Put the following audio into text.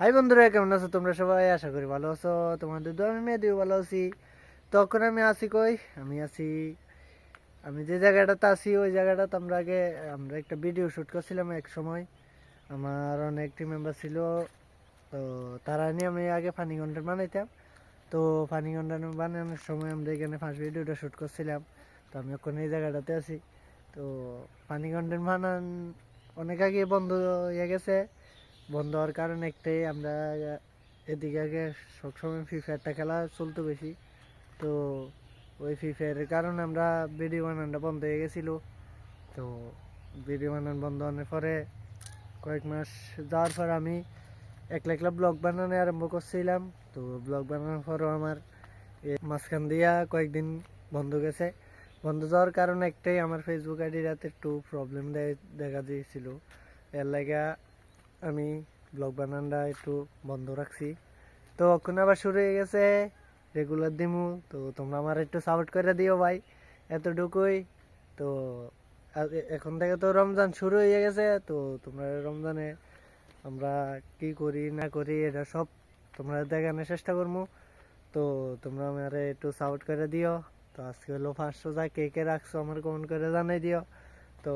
High বন্ধুরা, কেমন আছো তোমরা সবাই? আশা করি ভালো আছো। তোমাদের দোয়া আমি মেয়েদিও ভালো আছি। তখন আমি আছি কই, আমি যে জায়গাটাতে আছি ওই জায়গাটাতে আমরা একটা ভিডিও শ্যুট করছিলাম এক সময়। আমার অনেক টিম মেম্বার ছিল, তো তারা নিয়ে আমি আগে ফানি কন্টেন্ট বানাইতাম। তো ফানি কন্টেন্ট বানানোর সময় আমরা এখানে ফার্স্ট ভিডিওটা শ্যুট করছিলাম। তো আমি এখন এই জায়গাটাতে আছি। তো ফানি কন্টেন্ট বানান অনেক আগে বন্ধ হয়ে গেছে। বন্ধ হওয়ার কারণ একটাই, আমরা এদিকে আগে সবসময় ফ্রি ফায়ারটা খেলা চলতো বেশি। তো ওই ফ্রি ফায়ারের কারণে আমরা ভিডিও বানানোটা বন্ধ হয়ে গেছিলো। তো ভিডিও বানানো বন্ধ হওয়ার পরে কয়েক মাস যাওয়ার পর আমি একলা একলা ব্লগ বানানো আরম্ভ করছিলাম। তো ব্লগ বানানোর পরও আমার মাঝখান দিয়া কয়েকদিন বন্ধ গেছে। বন্ধ যাওয়ার কারণ একটাই, আমার ফেসবুক আইডিটাতে একটু প্রবলেম দেখা দিয়েছিল। এর লাগা আমি ব্লগ বানানটা একটু বন্ধ রাখছি। তো এখন আবার শুরু হয়ে গেছে রেগুলার দিমু। তো তোমরা আমার একটু সাপোর্ট করে দিও ভাই, এতটুকুই। তো এখন থেকে তো রমজান শুরু হয়ে গেছে। তো তোমরা রমজানে আমরা কি করি না করি এটা সব তোমরা দেখানোর চেষ্টা করবো। তো তোমরা আমার একটু সাপোর্ট করে দিও। তো আজকে হলো 500 যা কে কে রাখছো আমার কমেন্ট করে জানাই দিও। তো